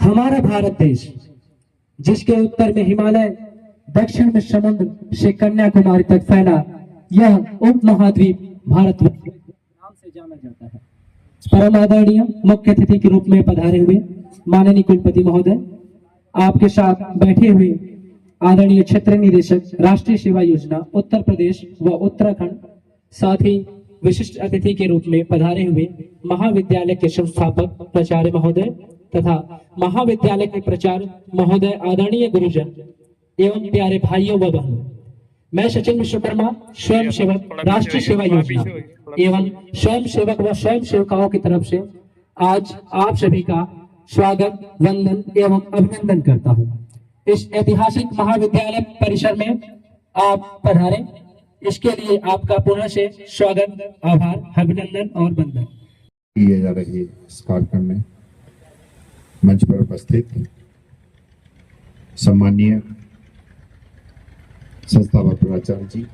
हमारा भारत देश, जिसके उत्तर में हिमालय, दक्षिण में समुद्र से कन्याकुमारी तक फैला यह उपमहाद्वीप भारतवर्ष के नाम से जाना जाता है। परम आदरणीय मुख्य अतिथि के रूप में पधारे हुए माननीय कुलपति महोदय, आपके साथ बैठे हुए आदरणीय क्षेत्र निदेशक राष्ट्रीय सेवा योजना उत्तर प्रदेश व उत्तराखंड, साथ ही विशिष्ट अतिथि के रूप में पधारे हुए महाविद्यालय के संस्थापक प्राचार्य महोदय तथा महाविद्यालय के प्राचार्य महोदय, आदरणीय गुरुजन एवं प्यारे भाइयों व बहनों, मैं सचिन विश्वकर्मा, स्वयं सेवक राष्ट्रीय सेवा योजना एवं स्वयं सेवक व स्वयं सेवकाओं की तरफ से आज आप सभी का स्वागत, वंदन एवं अभिनंदन करता हूं। इस ऐतिहासिक महाविद्यालय परिसर में आप पधारे, इसके लिए आपका पुनः से स्वागत, आभार, अभिनंदन और वंदन किए जा रहे इस कार्यक्रम में मंच पर उपस्थित सम्माननीय संस्थापक प्राचार्य जी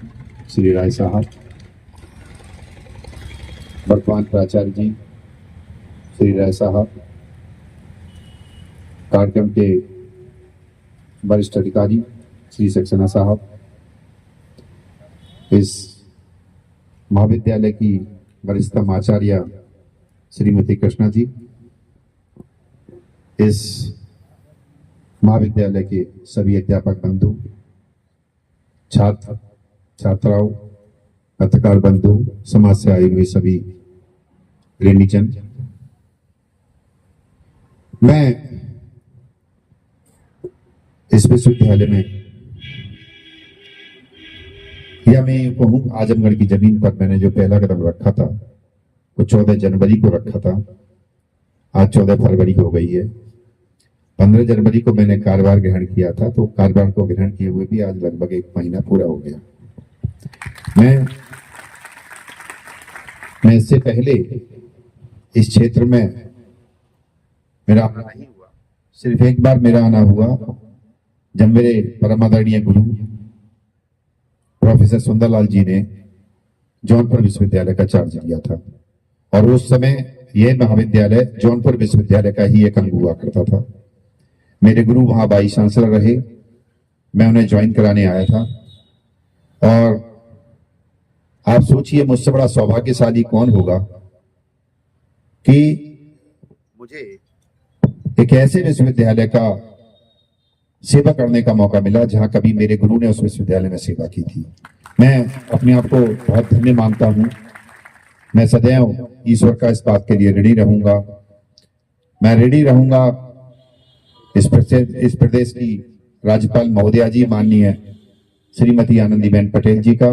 श्री राय साहब, वर्तमान प्राचार्य जी श्री राय साहब, कार्यक्रम के वरिष्ठ अधिकारी श्री सक्सेना साहब, इस महाविद्यालय की वरिष्ठतम आचार्य श्रीमती कृष्णा जी, इस महाविद्यालय के सभी अध्यापक बंधु, छात्र छात्राओं, पत्रकार बंधु, समाज से आए हुए सभी ऋणीजन, मैं इस विश्वविद्यालय में या मैं कहूं आजमगढ़ की जमीन पर मैंने जो पहला कदम रखा था वो 14 जनवरी को रखा था। आज 14 फरवरी हो गई है। 15 जनवरी को मैंने कार्यभार ग्रहण किया था, तो कार्यभार को ग्रहण किए हुए भी आज लगभग 1 महीना पूरा हो गया। मैं इससे पहले इस क्षेत्र में मेरा आना नहीं हुआ। सिर्फ एक बार मेरा आना हुआ जब मेरे परम आदरणीय गुरु प्रोफेसर सुंदरलाल जी ने जौनपुर विश्वविद्यालय का चार्ज लिया था, और उस समय यह महाविद्यालय जौनपुर विश्वविद्यालय का ही एक अंग हुआ करता था। मेरे गुरु वहां वाइस चांसलर रहे, मैं उन्हें ज्वाइन कराने आया था। और आप सोचिए मुझसे बड़ा सौभाग्यशाली कौन होगा कि मुझे एक ऐसे विश्वविद्यालय का सेवा करने का मौका मिला जहां कभी मेरे गुरु ने उस विश्वविद्यालय में सेवा की थी। मैं अपने आप को बहुत धन्य मानता हूं। मैं सदैव ईश्वर का इस बात के लिए ऋणी रहूंगा। मैं ऋणी रहूंगा इस प्रदेश की राज्यपाल महोदया जी, माननीय श्रीमती आनंदीबेन पटेल जी का,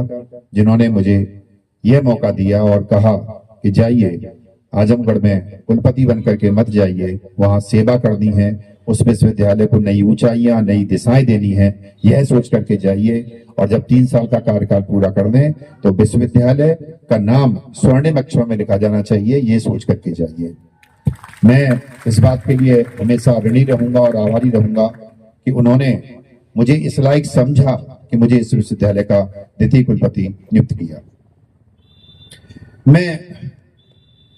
जिन्होंने मुझे यह मौका दिया और कहा कि जाइए आजमगढ़ में कुलपति बनकर के मत जाइए, वहां सेवा करनी है, उस विश्वविद्यालय को नई ऊंचाइयां, नई दिशाएं देनी है, यह सोच करके जाइए। और जब 3 साल का कार्यकाल पूरा कर दें तो विश्वविद्यालय का नाम स्वर्णिम अक्षरों में लिखा जाना चाहिए, ये सोच करके जाइए। मैं इस बात के लिए हमेशा ऋणी रहूंगा और आभारी रहूंगा कि उन्होंने मुझे इस लायक समझा कि मुझे इस विश्वविद्यालय का द्वितीय कुलपति नियुक्त किया। मैं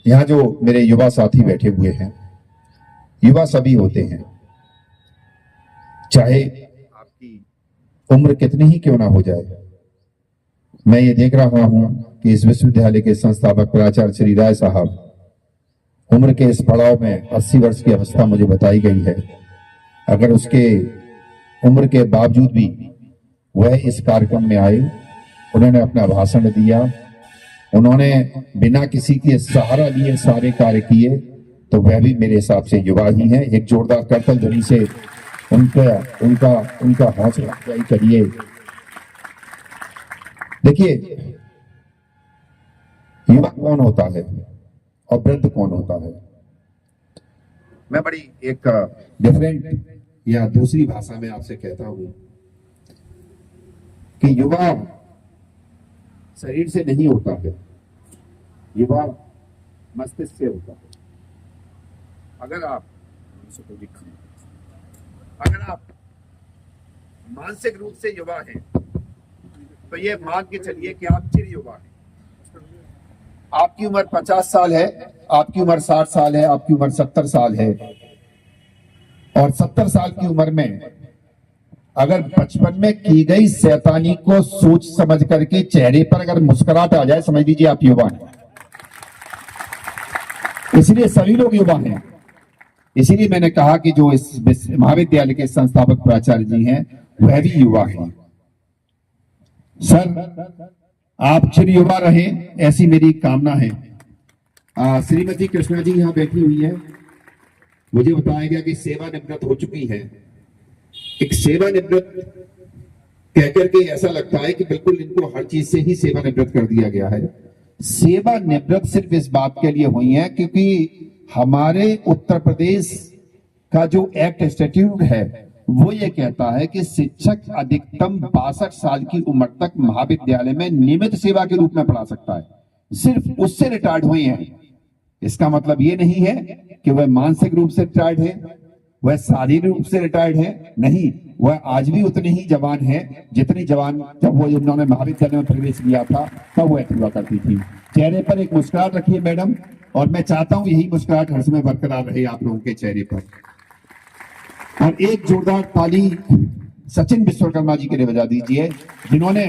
यहाँ जो मेरे युवा साथी बैठे हुए हैं, युवा सभी होते हैं, चाहे आपकी उम्र कितनी ही क्यों ना हो जाए। मैं ये देख रहा हूं कि इस विश्वविद्यालय के संस्थापक प्राचार्य श्री राय साहब उम्र के इस पड़ाव में 80 वर्ष की अवस्था मुझे बताई गई है। अगर उसके उम्र के बावजूद भी वह इस कार्यक्रम में आए, उन्होंने अपना भाषण दिया, उन्होंने बिना किसी के सहारा लिए सारे कार्य किए, तो वह भी मेरे हिसाब से युवा ही है। एक जोरदार करतल ध्वनि से उनका हौसला अफजाई करिए। देखिए, युवा कौन होता है और वृद्ध कौन होता है। मैं बड़ी एक डिफरेंट या दूसरी भाषा में आपसे कहता हूं कि युवा शरीर से नहीं होता है, युवा मस्तिष्क से होता है। अगर आप मानसिक रूप से युवा हैं तो ये मान के चलिए कि आप चिर युवा हैं। आपकी उम्र 50 साल है, आपकी उम्र 60 साल है, आपकी उम्र 70 साल है, और 70 साल की उम्र में अगर बचपन में की गई शैतानी को सोच समझ करके चेहरे पर अगर मुस्कुराहट आ जाए, समझ लीजिए आप युवा हैं। इसलिए सभी लोग युवा हैं। इसीलिए मैंने कहा कि जो इस महाविद्यालय के संस्थापक प्राचार्य जी हैं वह भी युवा हैं। सर, आप चिर युवा रहें, ऐसी मेरी कामना है। श्रीमती कृष्णा जी यहाँ बैठी हुई है। मुझे बताया गया कि सेवानिवृत्त हो चुकी है। एक सेवानिवृत्त कहकर के ऐसा लगता है कि बिल्कुल इनको हर चीज से ही सेवानिवृत्त कर दिया गया है। सेवानिवृत्त सिर्फ इस बात के लिए हुई है क्योंकि हमारे उत्तर प्रदेश का जो एक्ट स्टैट्यूट है वो ये कहता है कि शिक्षक अधिकतम 62 साल की उम्र तक महाविद्यालय में नियमित सेवा के रूप में पढ़ा सकता है। सिर्फ उससे रिटायर्ड हुए हैं। इसका मतलब ये नहीं है कि वह मानसिक रूप से रिटायर्ड है, वह शारीरिक रूप से रिटायर्ड है, नहीं, वह आज भी उतने ही जवान है जितनी जवान जब वो इन्होंने महाविद्यालय में प्रवेश किया था तब वो हुआ करती थी। चेहरे पर एक मुस्कुराहट रखिए मैडम, और मैं चाहता हूं यही मुस्कुराहट हर समय बरकरार रहे आप लोगों के चेहरे पर। और एक जोरदार ताली सचिन विश्वकर्मा जी के लिए बजा दीजिए, जिन्होंने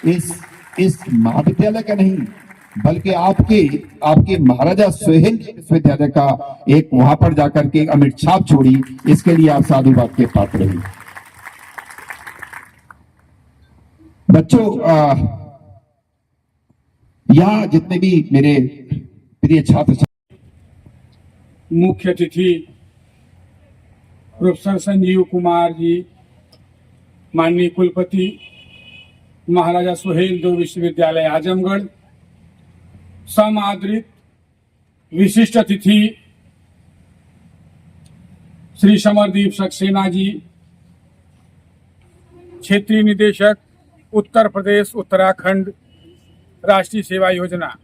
इस महाविद्यालय का नहीं बल्कि आपके महाराजा सुहेल विश्वविद्यालय का एक वहां पर जाकर के अमिट छाप छोड़ी। इसके लिए आप साधुवाद के पात्र हैं। बच्चों, यहाँ जितने भी मेरे प्रिय छात्र, मुख्य अतिथि प्रोफेसर संजीव कुमार जी, माननीय कुलपति महाराजा सुहेलदेव विश्वविद्यालय आजमगढ़, समादृत विशिष्ट अतिथि श्री समरदीप सक्सेना जी, क्षेत्रीय निदेशक उत्तर प्रदेश उत्तराखंड राष्ट्रीय सेवा योजना,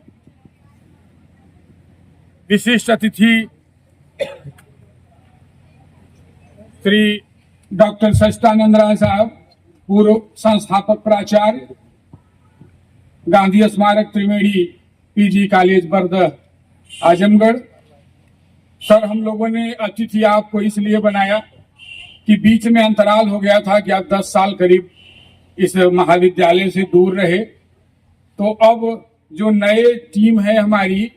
विशिष्ट अतिथि श्री डॉक्टर सच्चिदानंद राय साहब, पूर्व संस्थापक प्राचार्य, गांधी स्मारक Triveni PG college Baradah Azamgarh. Sir, हम लोगों ने अतिथि आपको इसलिए बनाया कि बीच में अंतराल हो गया था कि आप 10 साल करीब इस महाविद्यालय से दूर रहे, तो अब जो नए टीम है हमारी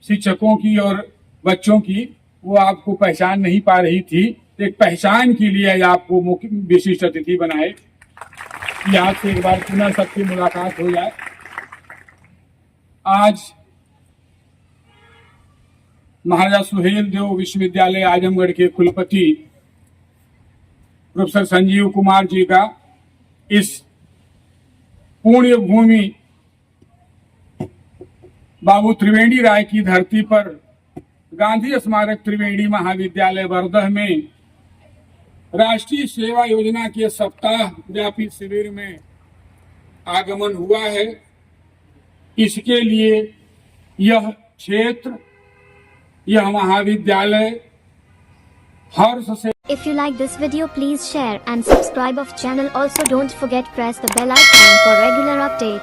शिक्षकों की और बच्चों की, वो आपको पहचान नहीं पा रही थी। एक पहचान के लिए आपको मुख्य विशिष्ट अतिथि बनाए कि आपसे एक बार पुनः सबकी मुलाकात हो जाए। आज महाराजा सुहेलदेव विश्वविद्यालय आजमगढ़ के कुलपति प्रोफेसर संजीव कुमार जी का इस पुण्य भूमि बाबू त्रिवेणी राय की धरती पर गांधी स्मारक त्रिवेणी महाविद्यालय बरदह में राष्ट्रीय सेवा योजना के सप्ताह व्यापी शिविर में आगमन हुआ है। इसके लिए यह क्षेत्र, यह महाविद्यालय हर्ष से। If you like this video, please share and subscribe of channel. Also don't forget press the bell icon for regular updates.